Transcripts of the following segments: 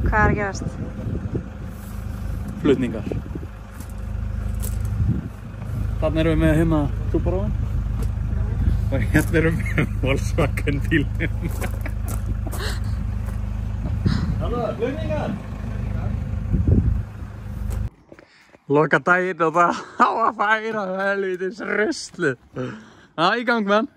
Hvað að gerast? Flutningar. Þarna erum við með hérna Subaruinn. Og hérna erum við með Volkswagen bílnum. Halló, flutningar! Loka daginn og það á að færa helvítis ruslu. Já, í gang með hann.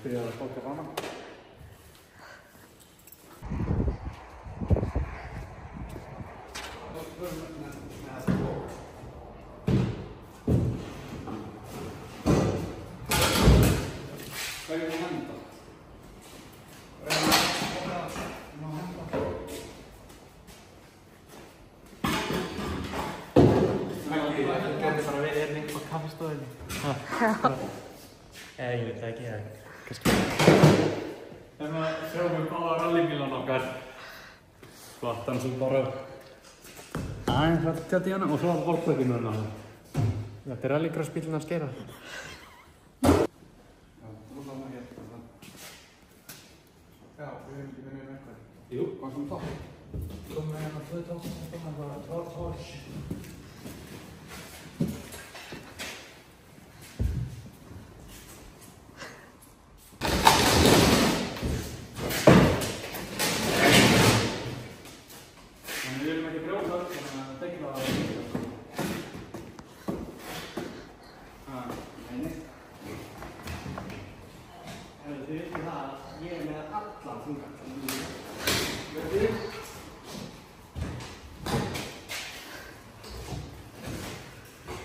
Byrjaði að fólka rana. Hvað er það að henda? Það getur bara verið hérna á kaffistofunni. Ég veit það ekki, Þannig að sjáum við báða rallybílan okkar. Flattan sem bara aðeins hrætt í hana og svo að volkvökinu hérna. Þetta er rallycrossbílinn að skera. Já, við erum ekki með eitthvað. Jú, hvað sem tók? Komum við hérna 2000, það var Torch.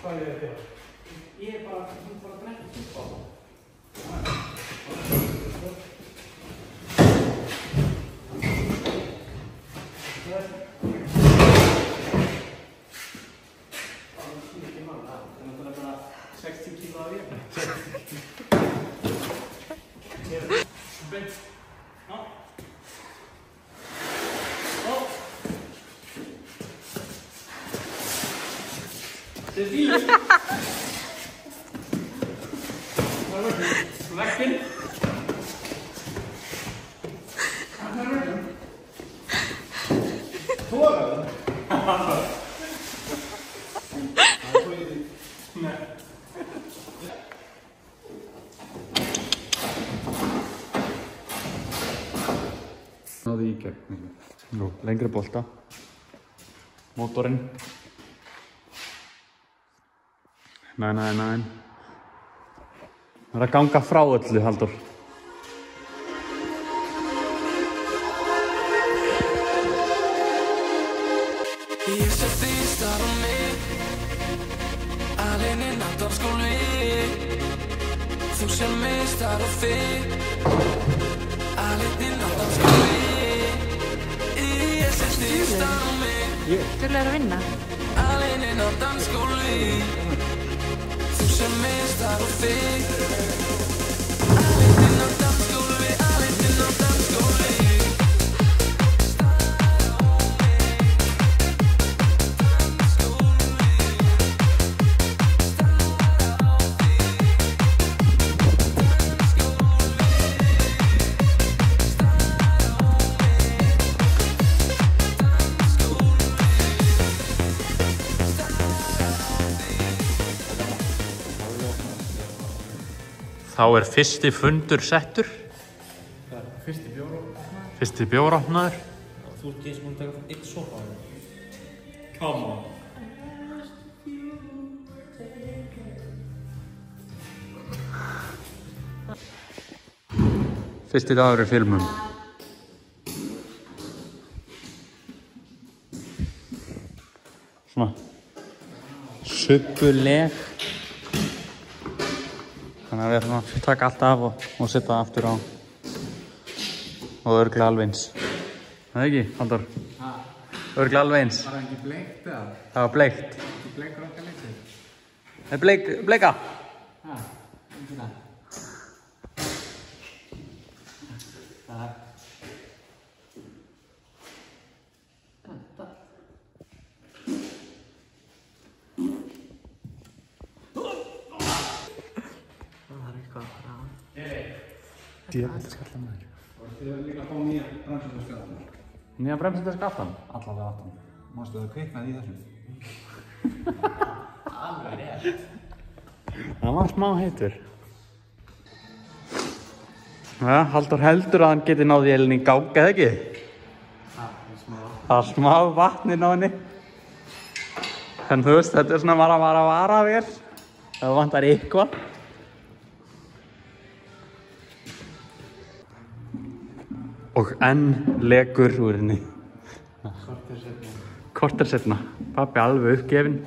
Hvað er þetta? Ég er bara að brekka upp á það. Það skilur ekki mann það. Þannig að það er bara 60 kíló af ég. Beint. Det er vildt. Hvad er det? Vækken. Hvad er det? Tårer. Nej. Náði í gegn. Nú, lengri bolta. Mótorinn. Nei. Það er að ganga frá öllu, Halldór. Ég sé þig starf á mig, alinn í náttúrskóli. Þú sér mig starf á þig, alinn í náttúrskóli. Ég sé þig starf á mig. Þú er að vinna. Alinn í náttúrskóli. Þú sem mistar á þig. Alinn inn á dansskóli, alinn inn á dansskóli. Þá er fyrsti fundur settur. Það er fyrsti bjórófnaður. Fyrsti bjórófnaður. Þú ert ekki sem hún taka eitt sopa á það. Come on. Fyrsti dagur í filmum. Svona. subbuleg. Þannig að við ætlum að taka allt af og setja það aftur á. Og örugglega alveg eins. Það ekki, Halldór? Örugglega alveg eins. Var það ekki bleikt eða? Það var bleikt. Þú bleikur okkar litið? Það er bleika. Já, ekki það. Það. Það er eitthvað að fara á. Djöfnskalla maður. Og þið verður líka að fá nýja bremsendurskaftan. Nýja bremsendurskaftan? Allavega aftan. Mástu það kviknaði í þessu? Alveg rétt. Það var smá heitur. Ja, Halldór heldur að hann geti náð vélina í gang, eða ekki? Það er smá vatn inn á henni. En þú veist, þetta er svona vara vel. Það vantar eitthvað. Og enn lekur úr henni. Korter setna. Pabbi alveg uppgefinn.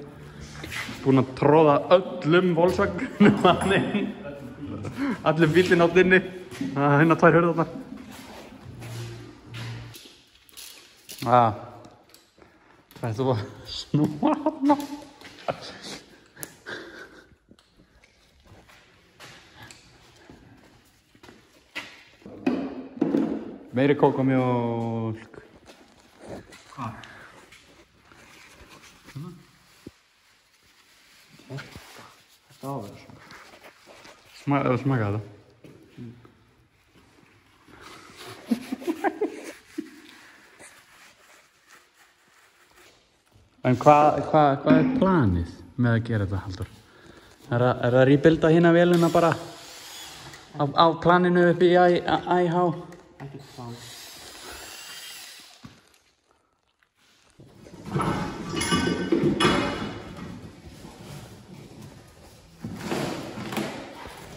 Búinn að tróða öllum Volkswagenum hann inn. Allum bílinn átt inni. Það er hérna 2 hurðarnar. Það er þú að snúa hana. Meiri kókomjólk. Hvað? Þetta áverður svona. Smaka þetta. En hvað er planið með að gera þetta, Halldór? Er það að rebuilda hérna vélina bara á planinu upp í IH? Ekkert plan.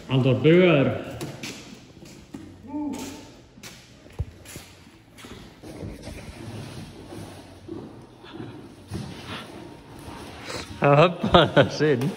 Halldór, bugaður. Það er bara synd.